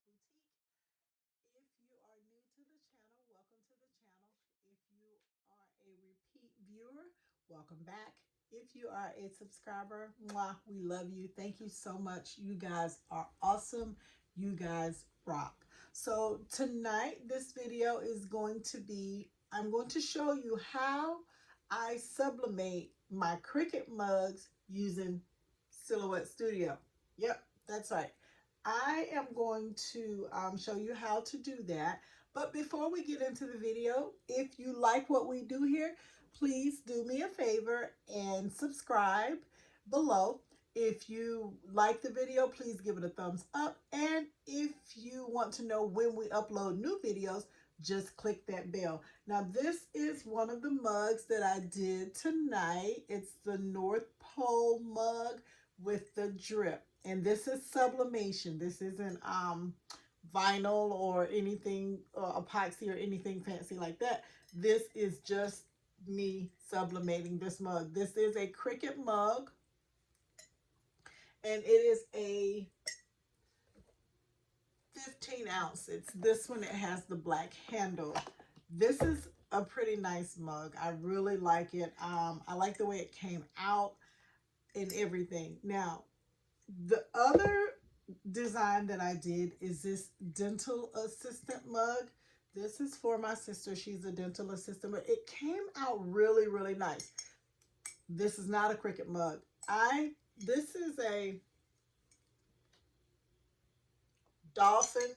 Boutique. If you are new to the channel, welcome to the channel. If you are a repeat viewer, welcome back. If you are a subscriber, mwah, we love you. Thank you so much. You guys are awesome. You guys rock. So tonight, this video is going to be, I'm going to show you how I sublimate my Cricut mugs using Silhouette Studio. Yep, that's right. I am going to show you how to do that. But before we get into the video, if you like what we do here, please do me a favor and subscribe below. If you like the video, please give it a thumbs up. And if you want to know when we upload new videos, just click that bell. Now, this is one of the mugs that I did tonight. It's the North Pole mug with the drip. And this is sublimation. This isn't vinyl or anything, epoxy or anything fancy like that. This is just me sublimating this mug. This is a Cricut mug, and it is a 15 ounce. It's this one. It has the black handle. This is a pretty nice mug. I really like it. I like the way it came out and everything. Now, the other design that I did is this dental assistant mug. This is for my sister. She's a dental assistant, but it came out really, really nice. This is not a Cricut mug. This is a dolphin.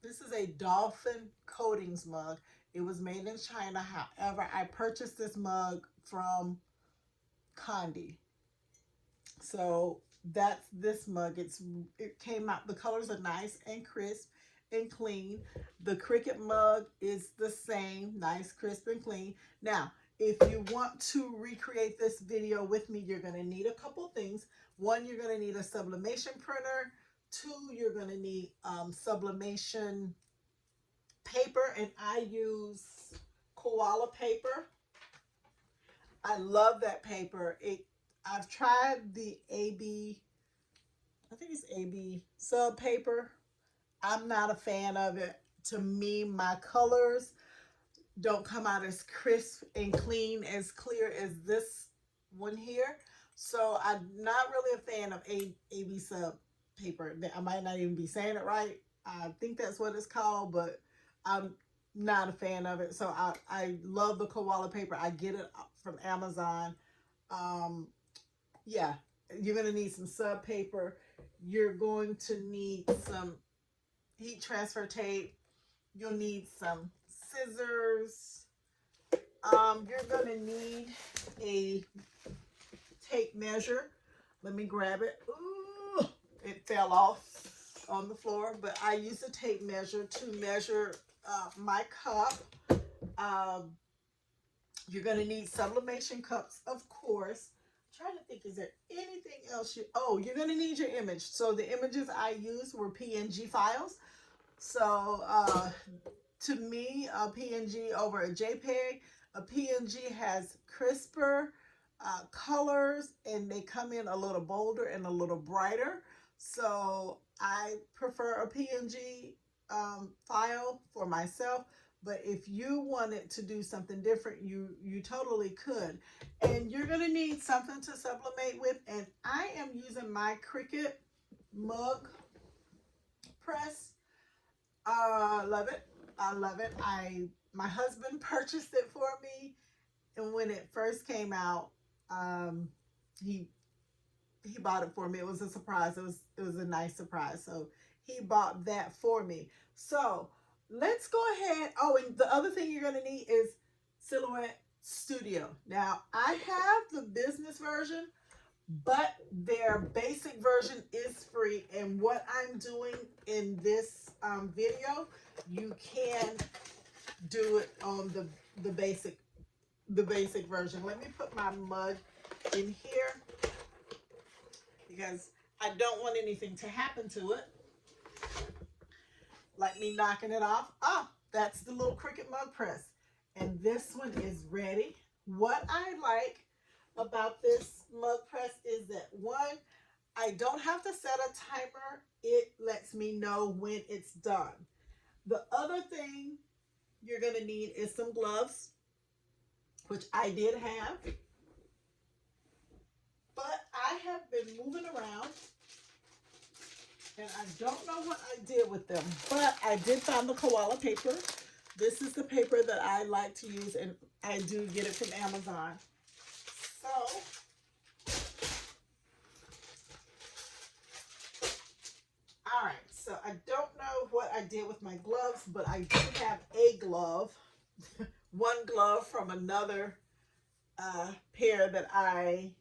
This is a dolphin coatings mug. It was made in China. However, I purchased this mug from Condi. So that's this mug. It came out, the colors are nice and crisp and clean. The Cricut mug is the same, nice, crisp and clean. Now, if you want to recreate this video with me, you're going to need a couple things. One, you're going to need a sublimation printer. Two, you're going to need sublimation paper, and I use koala paper. I love that paper. I've tried the AB, I think it's AB sub paper. I'm not a fan of it. To me, my colors don't come out as crisp and clean, as clear as this one here. So I'm not really a fan of AB sub paper. I might not even be saying it right. I think that's what it's called, but I'm not a fan of it. So I love the koala paper. I get it from Amazon. Yeah, you're going to need some sub paper. You're going to need some heat transfer tape. You'll need some scissors. You're going to need a tape measure. Let me grab it. Ooh, it fell off on the floor, but I use a tape measure to measure my cup. You're going to need sublimation cups, of course. I'm trying to think, is there anything else you're going to need your image. So the images I used were PNG files. So to me, a PNG over a JPEG, a PNG has crisper colors, and they come in a little bolder and a little brighter. So I prefer a PNG file for myself. But if you wanted to do something different, you totally could. And you're going to need something to sublimate with. And I am using my Cricut mug press. I love it. I love it. My husband purchased it for me. And when it first came out, he bought it for me. It was a surprise. It was a nice surprise. So he bought that for me. So let's go ahead. Oh, and the other thing you're going to need is Silhouette Studio. Now, I have the business version, but their basic version is free. And what I'm doing in this video, you can do it on the basic version. Let me put my mug in here because I don't want anything to happen to it, like me knocking it off. Ah, that's the little Cricut mug press. And this one is ready. What I like about this mug press is that, one, I don't have to set a timer. It lets me know when it's done. The other thing you're going to need is some gloves, which I did have. But I have been moving around and I don't know what I did with them. But I did find the koala paper. This is the paper that I like to use, and I do get it from Amazon. So all right, so I don't know what I did with my gloves, but I do have a glove, one glove from another pair that I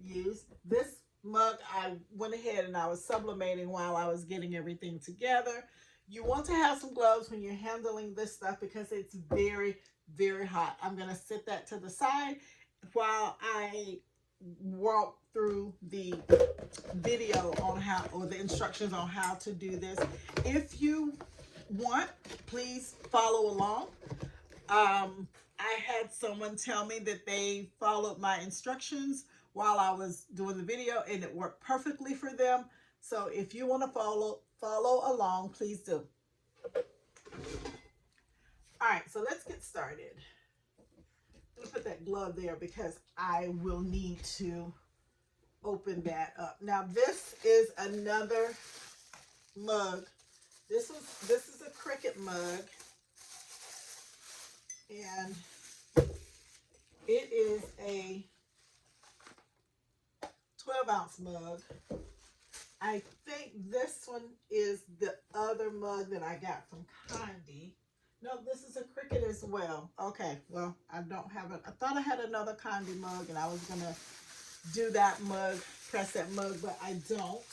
use. This mug, I went ahead and I was sublimating while I was getting everything together. You want to have some gloves when you're handling this stuff because it's very, very hot. I'm going to set that to the side while I walk through the video on how, or the instructions on how to do this. If you want, please follow along. I had someone tell me that they followed my instructions while I was doing the video and it worked perfectly for them. So if you want to follow along, please do. All right, so let's get started. Let me put that glove there because I will need to open that up. Now this is another mug. This is a Cricut mug, and it is a 12-ounce mug. I think this one is the other mug that I got from Condi. No, this is a Cricut as well. Okay, well, I don't have it. I thought I had another Condi mug and I was going to do that mug, press that mug, but I don't.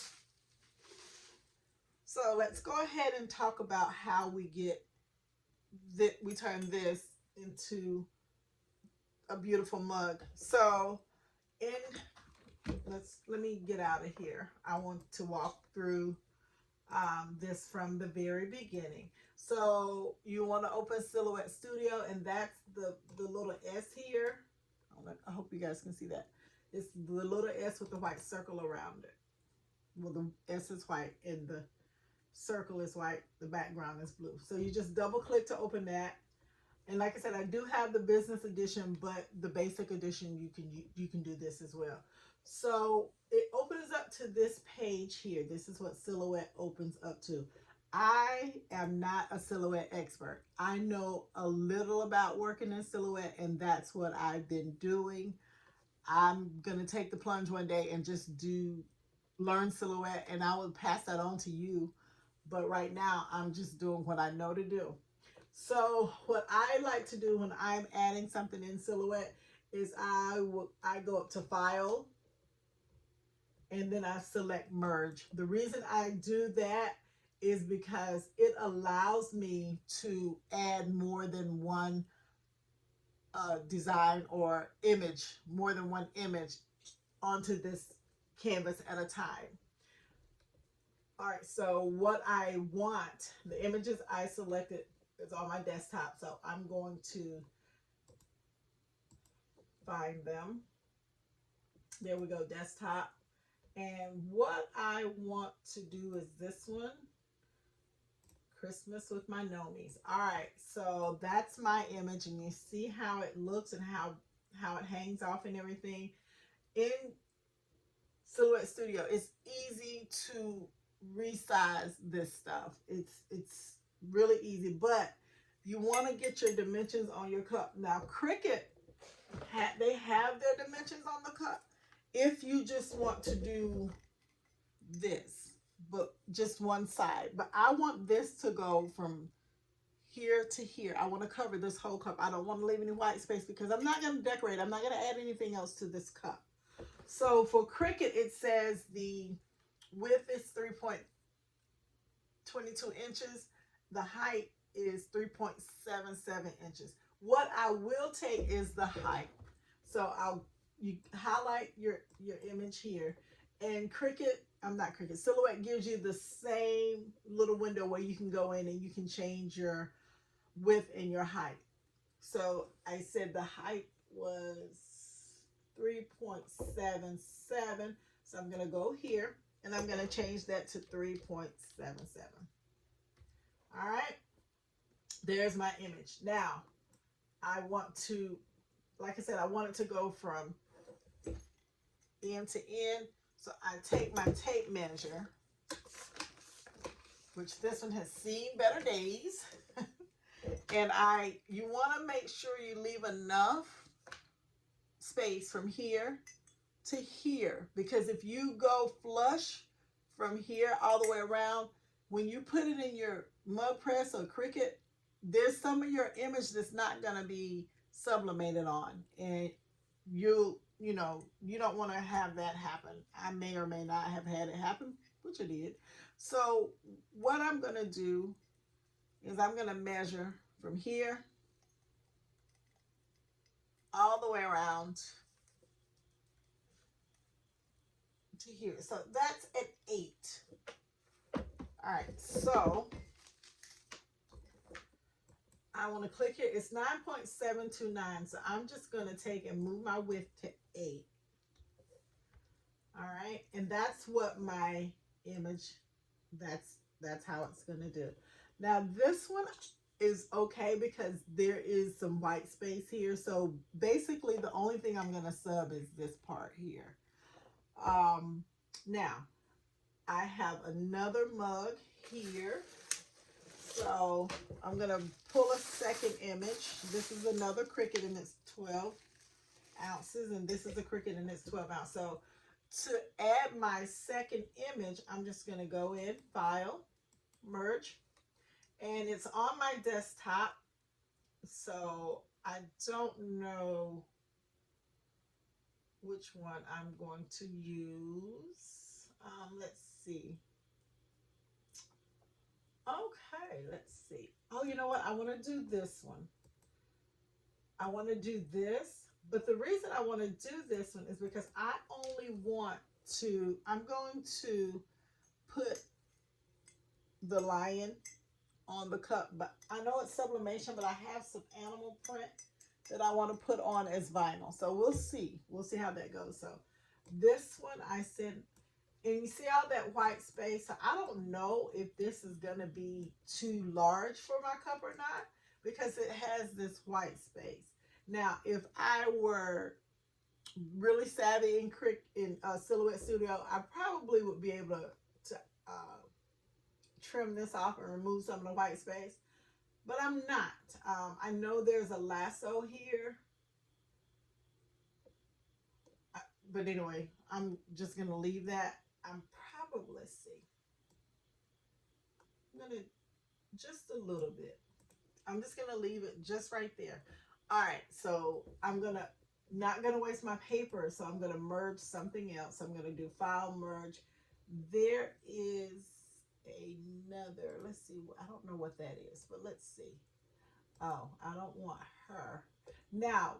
So let's go ahead and talk about how we get that, we turn this into a beautiful mug. So let me get out of here. I want to walk through this from the very beginning. So you want to open Silhouette Studio, and that's the little S here. I hope you guys can see that. It's the little S with the white circle around it. Well, the S is white and the circle is white. The background is blue. So you just double click to open that. And like I said, I do have the business edition, but the basic edition, you can do this as well. So it opens up to this page here. This is what Silhouette opens up to. I am not a Silhouette expert. I know a little about working in Silhouette, and that's what I've been doing. I'm going to take the plunge one day and just learn Silhouette, and I will pass that on to you. But right now, I'm just doing what I know to do. So what I like to do when I'm adding something in Silhouette is I go up to File, and then I select Merge. The reason I do that is because it allows me to add more than one design or image, more than one image onto this canvas at a time. All right, so what I want, the images I selected is on my desktop, so I'm going to find them. There we go, desktop. And what I want to do is this one, Christmas with my Nomies. All right, so that's my image, and you see how it looks and how it hangs off and everything. In Silhouette Studio, it's easy to resize this stuff. It's really easy, but you want to get your dimensions on your cup. Now, Cricut, they have their dimensions on the cup. If you just want to do this, but just one side, but I want this to go from here to here. I want to cover this whole cup. I don't want to leave any white space because I'm not going to decorate. I'm not going to add anything else to this cup. So for Cricut, it says the width is 3.22 inches. The height is 3.77 inches. What I will take is the height. So you highlight your image here, and Silhouette gives you the same little window where you can go in and you can change your width and your height. So I said the height was 3.77. So I'm going to go here and I'm going to change that to 3.77. All right. There's my image. Now I want to, like I said, I want it to go from end to end. So I take my tape measure, which this one has seen better days. And you want to make sure you leave enough space from here to here, because if you go flush from here all the way around, when you put it in your mug press or Cricut, there's some of your image that's not going to be sublimated on, and you don't want to have that happen. I may or may not have had it happen, which I did. So what I'm going to do is I'm going to measure from here all the way around to here. So that's an 8. All right, so I want to click here. It's 9.729. So I'm just going to take and move my width to 8. All right, and that's what my image, that's how it's going to do. Now this one is okay because there is some white space here. So basically the only thing I'm going to sub is this part here. Now I have another mug here. So I'm going to pull a second image. This is another Cricut and it's 12 ounces. And this is a Cricut and it's 12 ounces. So to add my second image, I'm just going to go in, File, Merge. And it's on my desktop. So I don't know which one I'm going to use. Let's see. Okay, let's see. Oh, you know what? I want to do this one. I want to do this. But the reason I want to do this one is because I only want to, I'm going to put the lion on the cup. But I know it's sublimation, but I have some animal print that I want to put on as vinyl. So we'll see. We'll see how that goes. So this one I said, and you see all that white space. So I don't know if this is going to be too large for my cup or not, because it has this white space. Now, if I were really savvy in Silhouette Studio, I probably would be able to trim this off and remove some of the white space, but I'm not. I know there's a lasso here, but anyway, I'm just going to leave that. I'm probably, let's see, I'm going to, just a little bit. I'm just going to leave it just right there. All right, so I'm not going to waste my paper, so I'm going to merge something else. I'm going to do File, Merge. There is another, let's see, I don't know what that is, but let's see. Oh, I don't want her. Now,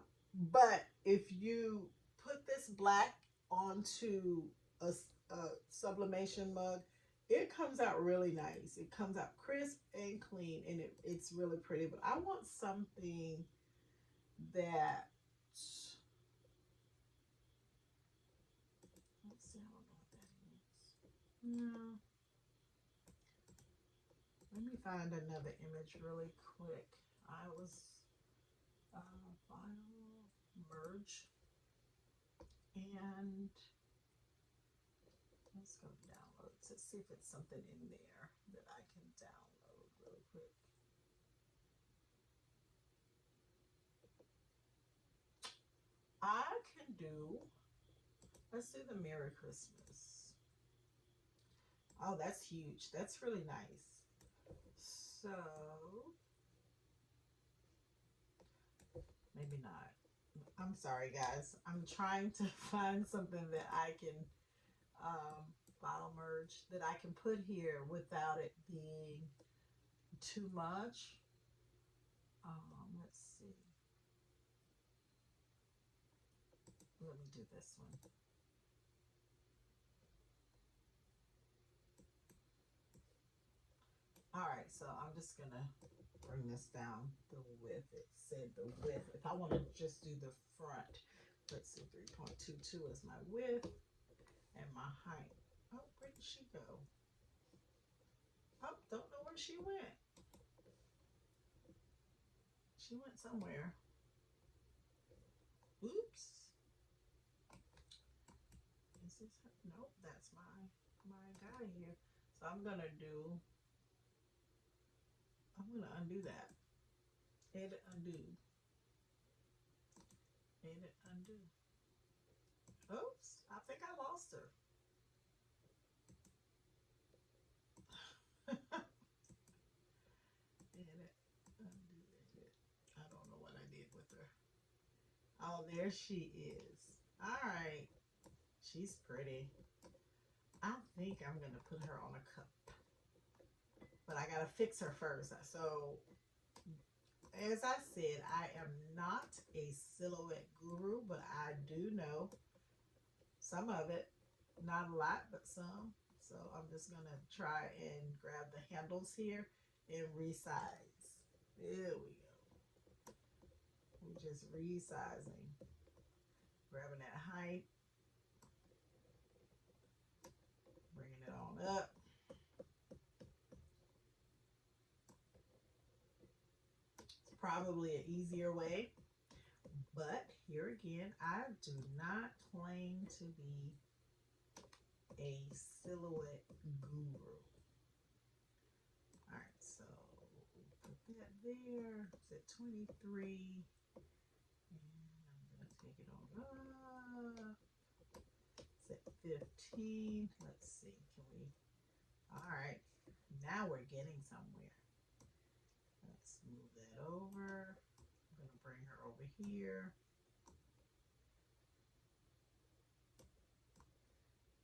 but if you put this black onto a sublimation mug, it comes out really nice. It comes out crisp and clean, and it's really pretty. But I want something that, let's see, I don't know what that is. No. Let me find another image really quick. I was File, Merge, and let's go download to see if it's something in there that I can download really quick. I can do, let's do the Merry Christmas. Oh, that's huge. That's really nice. So maybe not. I'm sorry, guys. I'm trying to find something that I can File, Merge, that I can put here without it being too much. Let's see. Let me do this one. All right, so I'm just gonna bring this down the width. It said the width. If I want to just do the front, let's see, 3.22 is my width. and my height. Oh, where did she go? Oh, don't know where she went. She went somewhere. Oops. Is this her? Nope, that's my guy here. So I'm gonna undo that. Edit, undo. Edit, undo. Oops, I think I lost her. Edit, undo, edit. I don't know what I did with her. Oh, there she is. All right. She's pretty. I think I'm going to put her on a cup. But I got to fix her first. So, as I said, I am not a silhouette guru, but I do know some of it. Not a lot, but some. So, I'm just going to try and grab the handles here and resize. There we go. We're just resizing. Grabbing that height. Bringing it on up. It's probably an easier way. But here again, I do not claim to be a silhouette guru. All right, so put that there. It's at 23. And I'm going to take it on up. It's at 15. Let's see. Can we? All right. Now we're getting somewhere. Let's move that over. I'm going to bring her over here.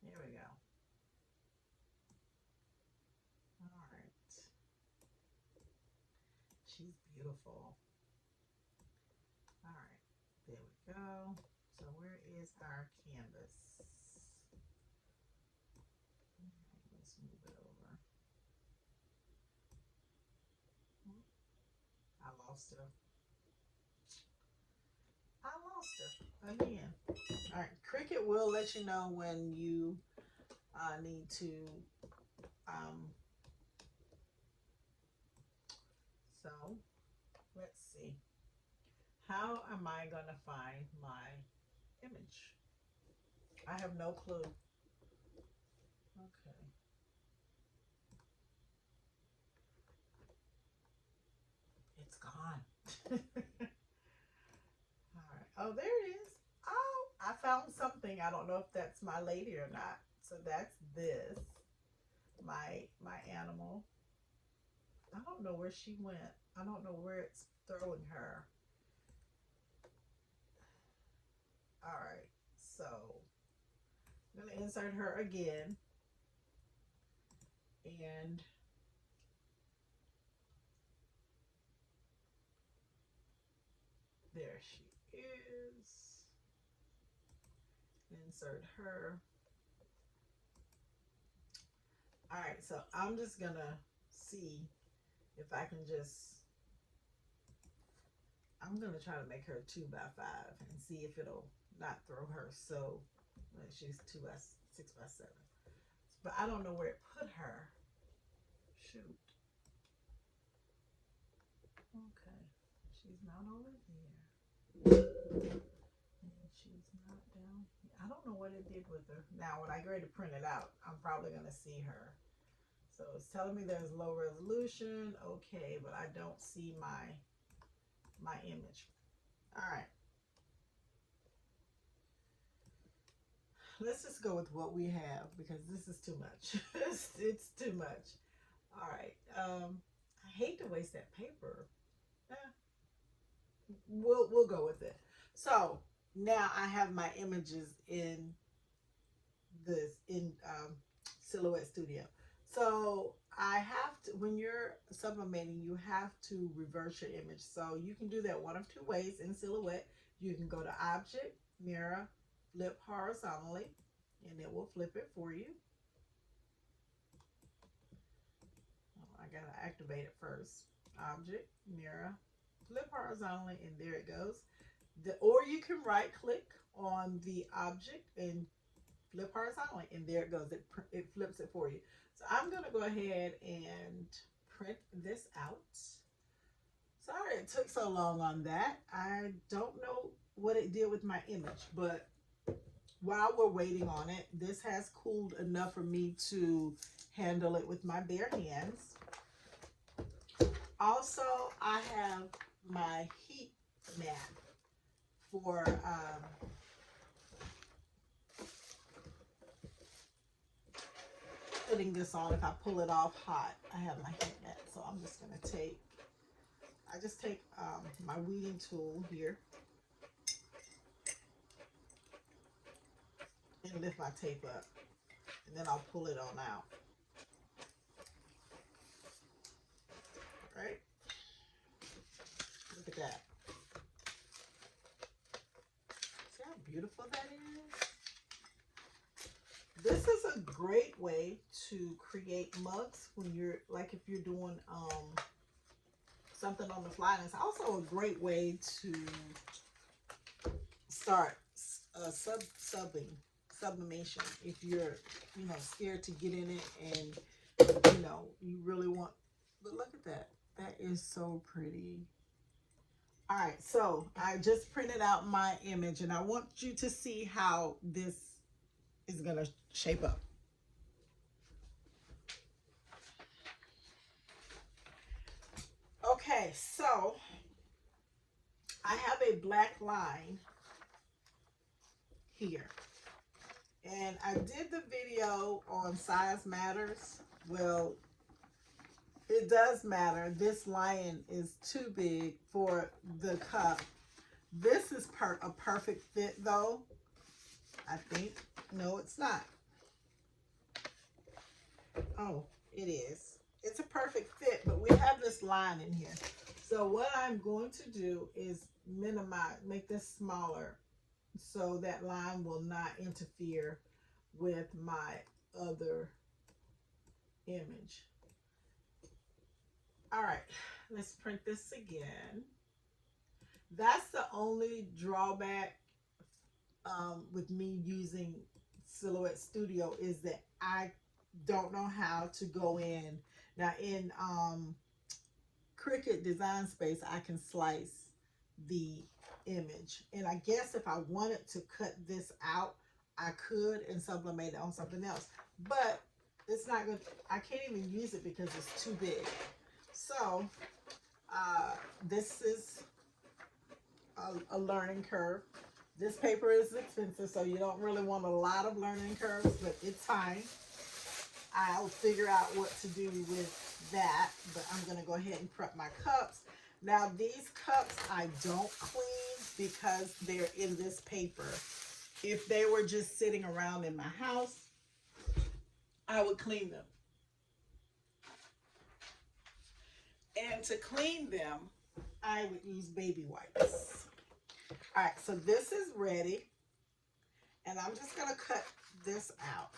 There we go. All right. She's beautiful. All right. There we go. So where is our canvas? All right, let's move it over. I lost her. I lost her again. All right, Cricut will let you know when you need to. So let's see. How am I gonna find my image? I have no clue. Okay. It's gone. All right. Oh, there it is. Oh, I found something. I don't know if that's my lady or not. So that's this. My animal. I don't know where she went. I don't know where it's throwing her. All right. So I'm going to insert her again. And there she is. Insert her. All right, so I'm just gonna see if I can I'm gonna try to make her 2x5 and see if it'll not throw her so she's 6x7. But I don't know where it put her. Shoot. Okay, she's not over there. And she's not down here. I don't know what it did with her. Now, when I go to print it out, I'm probably gonna see her. So it's telling me there's low resolution. Okay, but I don't see my image. All right. Let's just go with what we have because this is too much. It's too much. All right. I hate to waste that paper. We'll go with it. So now I have my images in Silhouette Studio. So I have to, when you're sublimating, you have to reverse your image. So you can do that one of two ways in Silhouette. You can go to Object, Mirror, Flip horizontally, and it will flip it for you. Oh, I gotta activate it first. Object, Mirror, Flip horizontally, and there it goes. Or you can right click on the object and flip horizontally, and there it goes. It flips it for you. So I'm going to go ahead and print this out. Sorry it took so long on that. I don't know what it did with my image, but while we're waiting on it, this has cooled enough for me to handle it with my bare hands. Also, I have my heat mat for putting this on. If I pull it off hot, I have my heat mat. So I'm just going to take, I just take my weeding tool here and lift my tape up, and then I'll pull it on out. Right? Look at that. See how beautiful that is? This is a great way to create mugs when you're, like if you're doing something on the fly. And it's also a great way to start sublimation if you're, you know, scared to get in it and, you know, you really want, but look at that. That is so pretty. All right, so I just printed out my image, and I want you to see how this is going to shape up. Okay, so I have a black line here, and I did the video on size matters. Well, it does matter. This lion is too big for the cup. This is a perfect fit though, I think. No, it's not. Oh, it is. It's a perfect fit, but we have this line in here. So what I'm going to do is minimize, make this smaller so that line will not interfere with my other image. All right, let's print this again. That's the only drawback with me using Silhouette Studio, is that I don't know how to go in. Now in Cricut Design Space, I can slice the image. And I guess if I wanted to cut this out, I could and sublimate it on something else. But it's not good. I can't even use it because it's too big. So this is a learning curve. This paper is expensive, so you don't really want a lot of learning curves, but it's fine. I'll figure out what to do with that, but I'm going to go ahead and prep my cups. Now, these cups I don't clean because they're in this paper. If they were just sitting around in my house, I would clean them. And to clean them, I would use baby wipes. All right, so this is ready, and I'm just going to cut this out.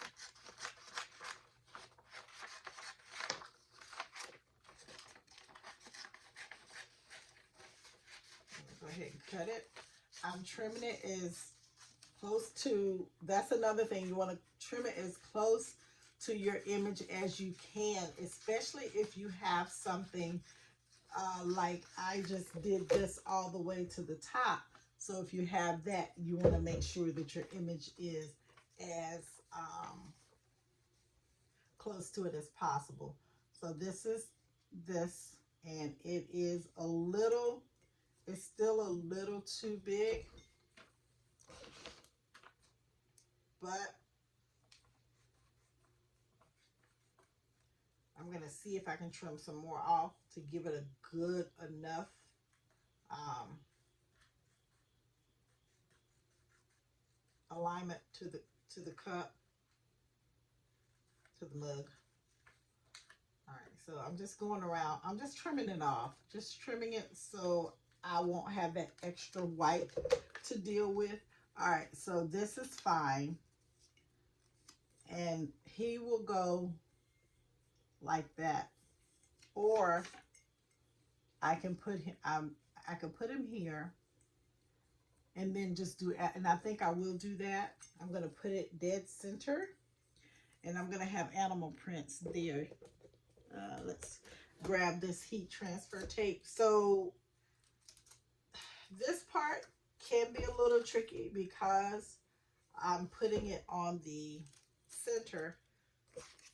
Go ahead and cut it. I'm trimming it as close to, that's another thing, you want to trim it as close to your image as you can, especially if you have something like I just did this all the way to the top. So if you have that, you want to make sure that your image is as close to it as possible. So this is this, and it is a little, it's still a little too big, but I'm going to see if I can trim some more off to give it a good enough alignment to the cup, to the mug. All right, so I'm just going around. I'm just trimming it off, just trimming it so I won't have that extra white to deal with. All right, so this is fine, and he will go like that, or I can put him. I can put him here, and then just do, and I think I will do that. I'm going to put it dead center, and I'm going to have animal prints there. Let's grab this heat transfer tape. So this part can be a little tricky because I'm putting it on the center,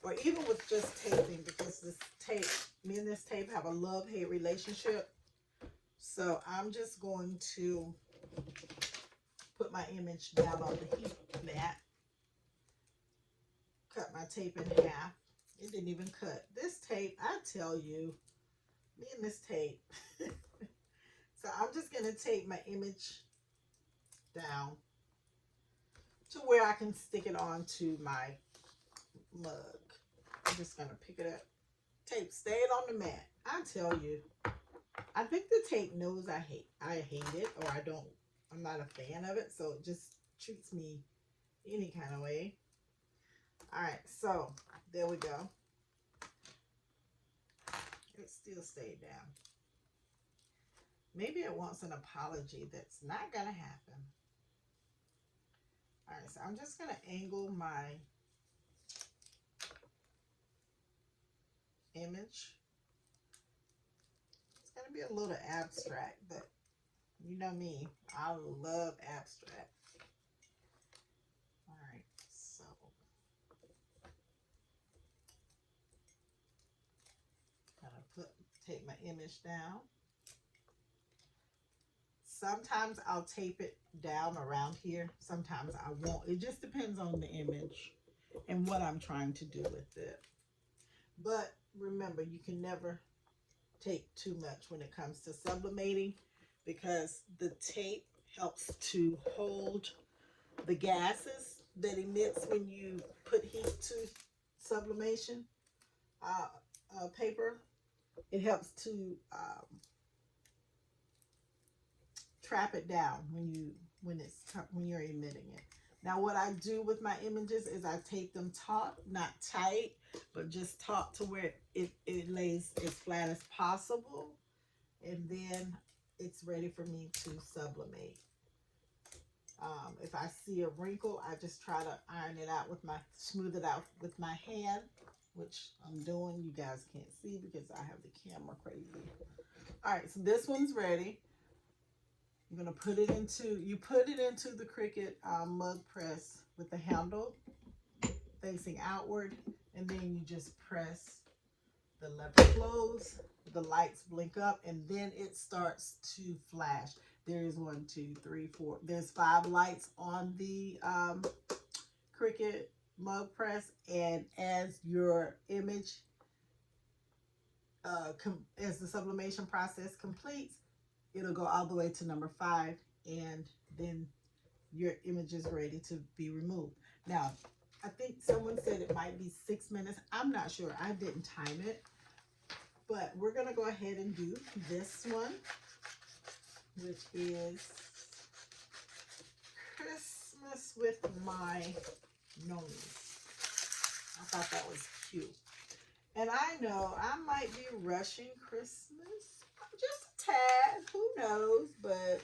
or even with just taping, because this tape, me and this tape have a love-hate relationship. So I'm just going to put my image down on the heat mat, cut my tape in half. It didn't even cut. This tape, I tell you, me and this tape. So I'm just going to tape my image down to where I can stick it onto my mug. I'm just going to pick it up. Tape stayed on the mat. I tell you, I think the tape knows I hate it, or I'm not a fan of it, so it just treats me any kind of way. All right, so there we go. It still stayed down. Maybe it wants an apology. That's not gonna happen. All right, so I'm just gonna angle my image. It's gonna be a little abstract, but you know me, I love abstract. All right, so gotta take my image down. Sometimes I'll tape it down around here. Sometimes I won't. It just depends on the image and what I'm trying to do with it. But remember, you can never tape too much when it comes to sublimating, because the tape helps to hold the gases that emits when you put heat to sublimation paper. It helps to trap it down when you're emitting it. Now what I do with my images is I tape them taut, not tight, but just taut to where it lays as flat as possible, and then it's ready for me to sublimate. If I see a wrinkle, I just try to iron it out smooth it out with my hand, which I'm doing. You guys can't see because I have the camera crazy. All right, so this one's ready. I'm gonna put it into the Cricut mug press with the handle facing outward, and then you just press the lever close, the lights blink up, and then it starts to flash. There's 1, 2, 3, 4. There's 5 lights on the Cricut mug press, and as your image, as the sublimation process completes, it'll go all the way to number 5, and then your image is ready to be removed. Now, I think someone said it might be 6 minutes. I'm not sure. I didn't time it. But we're going to go ahead and do this one, which is Christmas with my Nomies. I thought that was cute. And I know I might be rushing Christmas. Just a tad. Who knows? But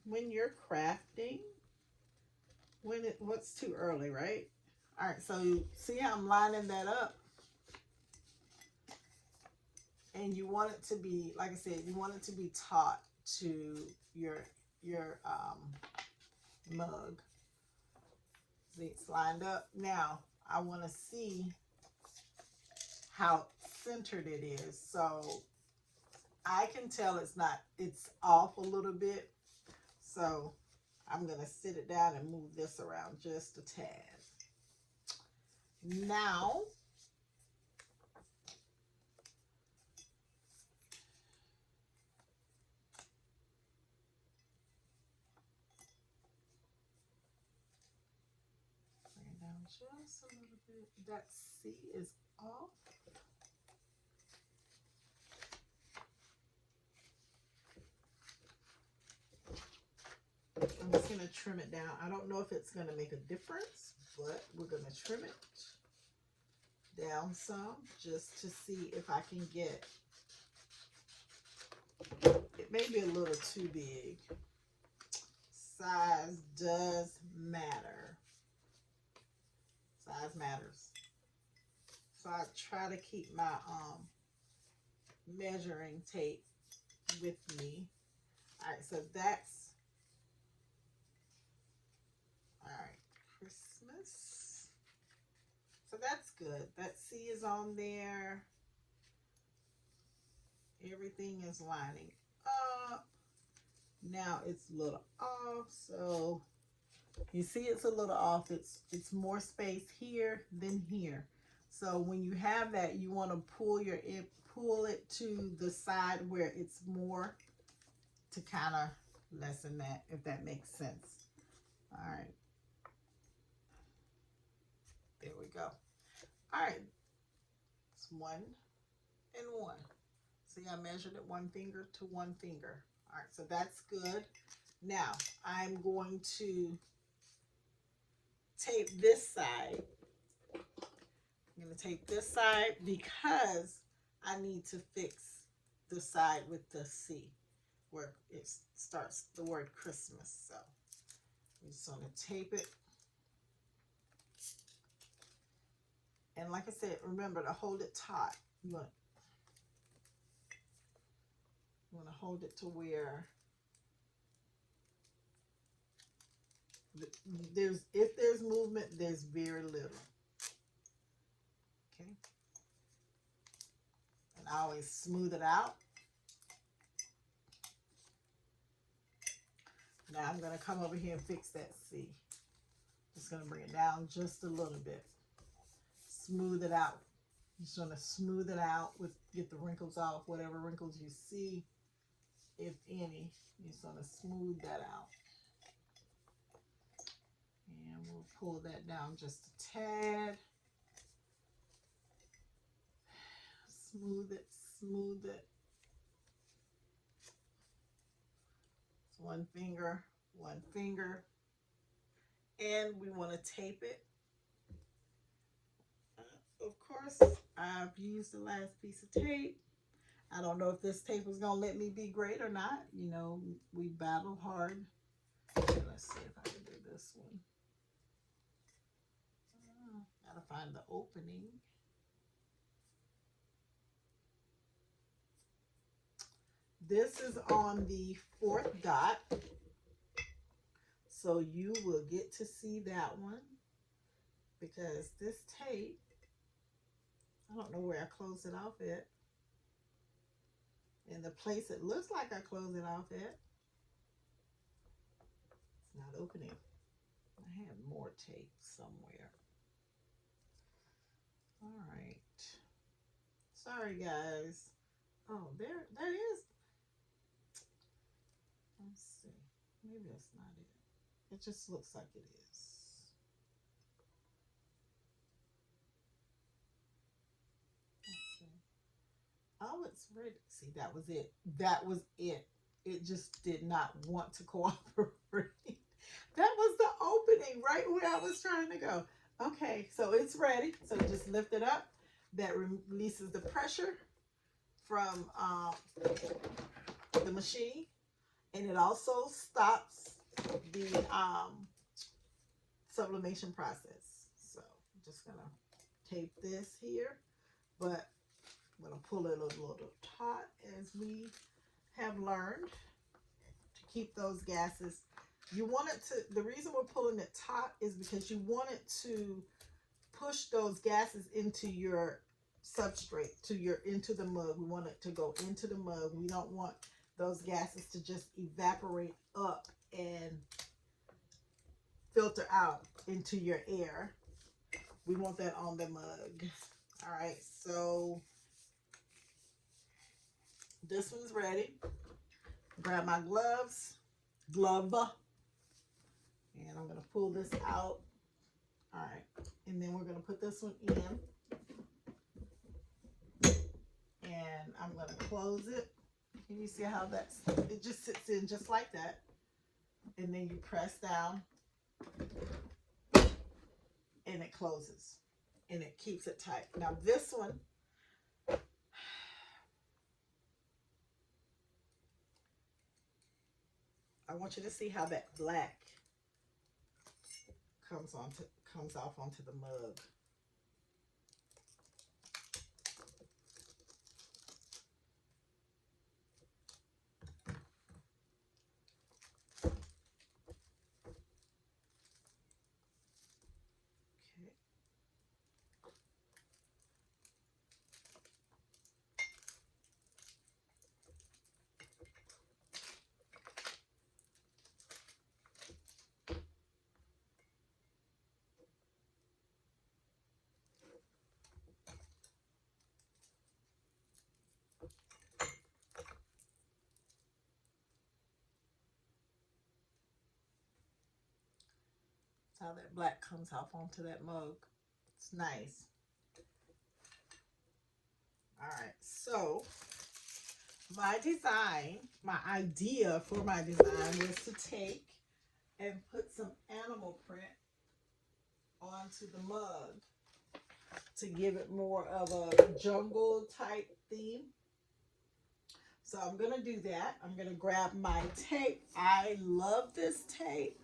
when you're crafting, what's too early, right? All right, so you see how I'm lining that up? And you want it to be, like I said, you want it to be taut to your mug. See, it's lined up. Now, I want to see how centered it is. So I can tell it's off a little bit. So I'm going to sit it down and move this around just a tad. Now, bring it down just a little bit. That C is off. I'm just going to trim it down. I don't know if it's going to make a difference, but we're going to trim it down some just to see if I can get maybe a little too big. Size does matter. Size matters. So I try to keep my measuring tape with me. All right, so that's all right. Christmas. So that's good. That C is on there. Everything is lining up. Now it's a little off, so you see it's a little off. It's more space here than here. So when you have that, you want to pull it to the side where it's more, to kind of lessen that, if that makes sense. All right. There we go. All right. It's 1 and 1. See, I measured it 1 finger to 1 finger. All right, so that's good. Now, I'm going to tape this side. I'm going to tape this side because I need to fix the side with the C where it starts the word Christmas. So I'm just going to tape it. And like I said, remember to hold it taut. You want to hold it to where if there's movement, there's very little. Okay. And I always smooth it out. Now I'm going to come over here and fix that C. Just going to bring it down just a little bit. Smooth it out. Just want to smooth it out get the wrinkles off, whatever wrinkles you see, if any. You just want to smooth that out. And we'll pull that down just a tad. Smooth it, smooth it. It's 1 finger, 1 finger. And we want to tape it. Of course, I've used the last piece of tape. I don't know if this tape is going to let me be great or not. You know, we battle hard. Let's see if I can do this one. Gotta find the opening. This is on the 4th dot. So you will get to see that one because this tape, I don't know where I close it off at. And the place it looks like I close it off at, it's not opening. I had more tape somewhere. All right. Sorry, guys. Oh, there is. Let's see. Maybe that's not it. It just looks like it is. Let's see. Oh, it's ready. See, that was it. That was it. It just did not want to cooperate. That was the opening right where I was trying to go. Okay, so it's ready. So just lift it up. That releases the pressure from the machine. And it also stops the sublimation process. So I'm just going to tape this here. But I'm going to pull it a little taut as we have learned to keep those gases. You want it to, the reason we're pulling it taut is because you want it to push those gases into your substrate, into the mug. We want it to go into the mug. We don't want those gases to just evaporate up and filter out into your air. We want that on the mug. All right, so this one's ready. Grab my glove, and I'm going to pull this out. All right, and then we're going to put this one in, and I'm going to close it. Can you see how it just sits in just like that, and then you press down, and it closes, and it keeps it tight. Now this one, want you to see how that black comes off onto the mug. How that black comes off onto that mug. It's nice. All right, so my design, my idea for my design was to take and put some animal print onto the mug to give it more of a jungle type theme. So I'm gonna do that. I'm gonna grab my tape. I love this tape.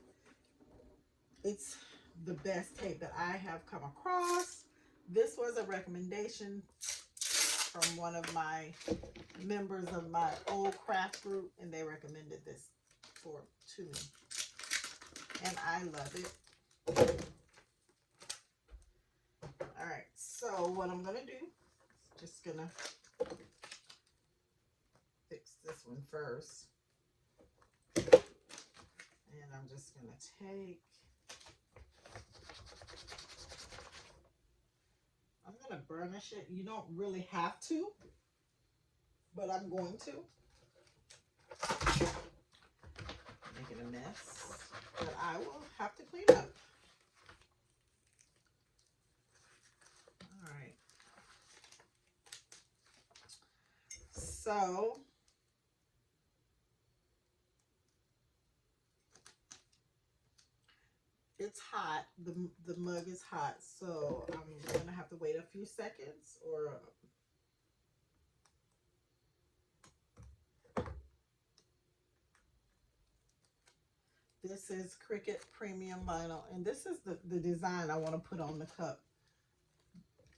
It's the best tape that I have come across. This was a recommendation from one of my members of my old craft group, and they recommended this to me, and I love it. All right, so what I'm gonna do is just gonna fix this one first, and I'm just gonna take, I'm gonna burnish it. You don't really have to, but I'm going to. Making a mess that I will have to clean up. All right. So it's hot. The mug is hot, so I'm gonna have to wait a few seconds, or this is Cricut Premium Vinyl, and this is the design I want to put on the cup.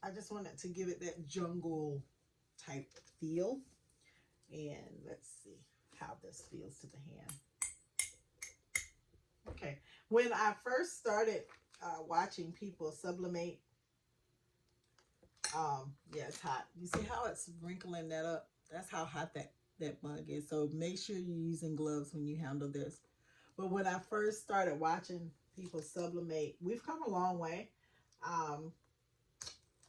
I just wanted to give it that jungle type feel, and let's see how this feels to the hand. Okay, when I first started watching people sublimate, yeah, it's hot. You see how it's wrinkling that up? That's how hot that mug is. So make sure you're using gloves when you handle this. But when I first started watching people sublimate, we've come a long way.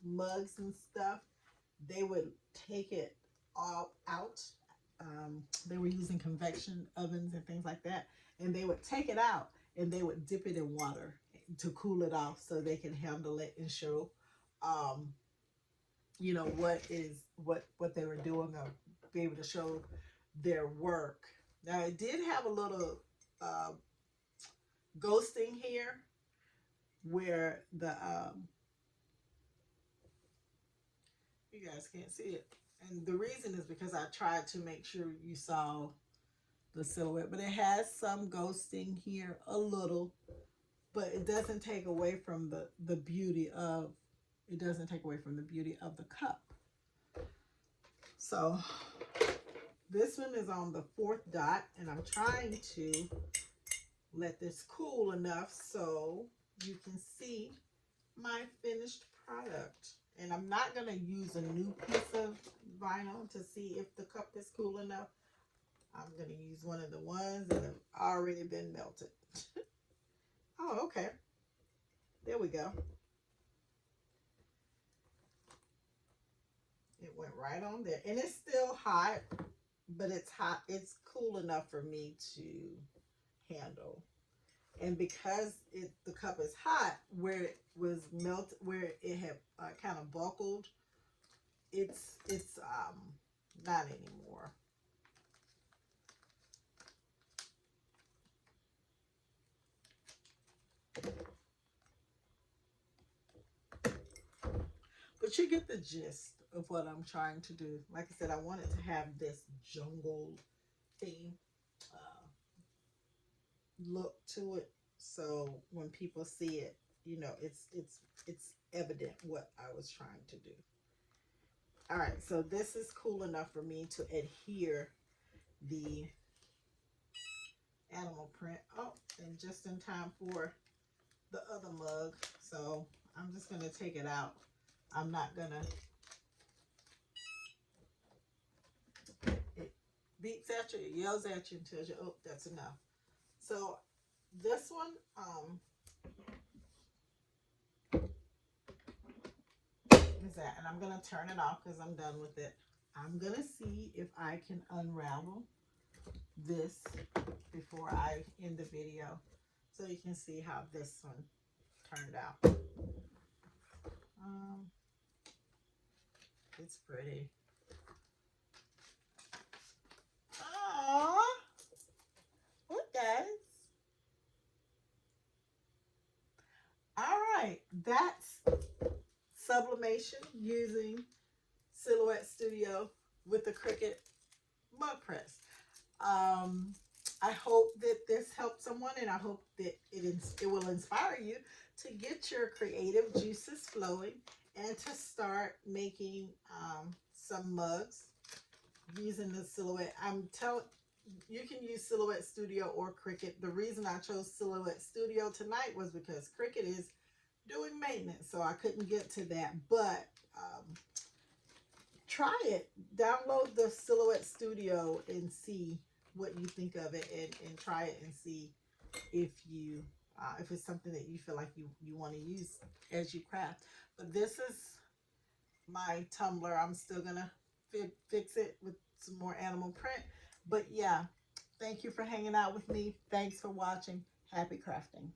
Mugs and stuff, they would take it all out. They were using convection ovens and things like that, and they would take it out and they would dip it in water to cool it off so they can handle it and show you know what they were doing, or be able to show their work. Now it did have a little ghosting here where the you guys can't see it, and the reason is because I tried to make sure you saw the silhouette, but it has some ghosting here a little, but it doesn't take away from the beauty of the cup. So this one is on the 4th dot, and I'm trying to let this cool enough so you can see my finished product. And I'm not going to use a new piece of vinyl to see if the cup is cool enough. I'm going to use one of the ones that have already been melted. Oh, okay. There we go. It went right on there. And it's still hot, but it's hot. It's cool enough for me to handle. And because the cup is hot, where it was melted, where it had kind of buckled, it's not anymore. But you get the gist of what I'm trying to do. Like I said, I wanted to have this jungle theme. look to it, so when people see it, you know, it's evident what I was trying to do. All right, so this is cool enough for me to adhere the animal print. Oh, and just in time for the other mug, so I'm just gonna take it out. I'm not gonna, it beeps at you, it yells at you and tells you, oh, that's enough. So this one, is that, and I'm gonna turn it off because I'm done with it. I'm gonna see if I can unravel this before I end the video, so you can see how this one turned out. It's pretty. Aww, look guys. All right, that's sublimation using Silhouette Studio with the Cricut mug press. I hope that this helped someone, and I hope that it will inspire you to get your creative juices flowing and to start making some mugs using the Silhouette. You can use Silhouette Studio or Cricut. The reason I chose Silhouette Studio tonight was because Cricut is doing maintenance, so I couldn't get to that. But try it. Download the Silhouette Studio and see what you think of it, and try it and see if you if it's something that you feel like you want to use as you craft. But this is my tumbler. I'm still gonna fix it with some more animal print. But yeah, thank you for hanging out with me. Thanks for watching. Happy crafting.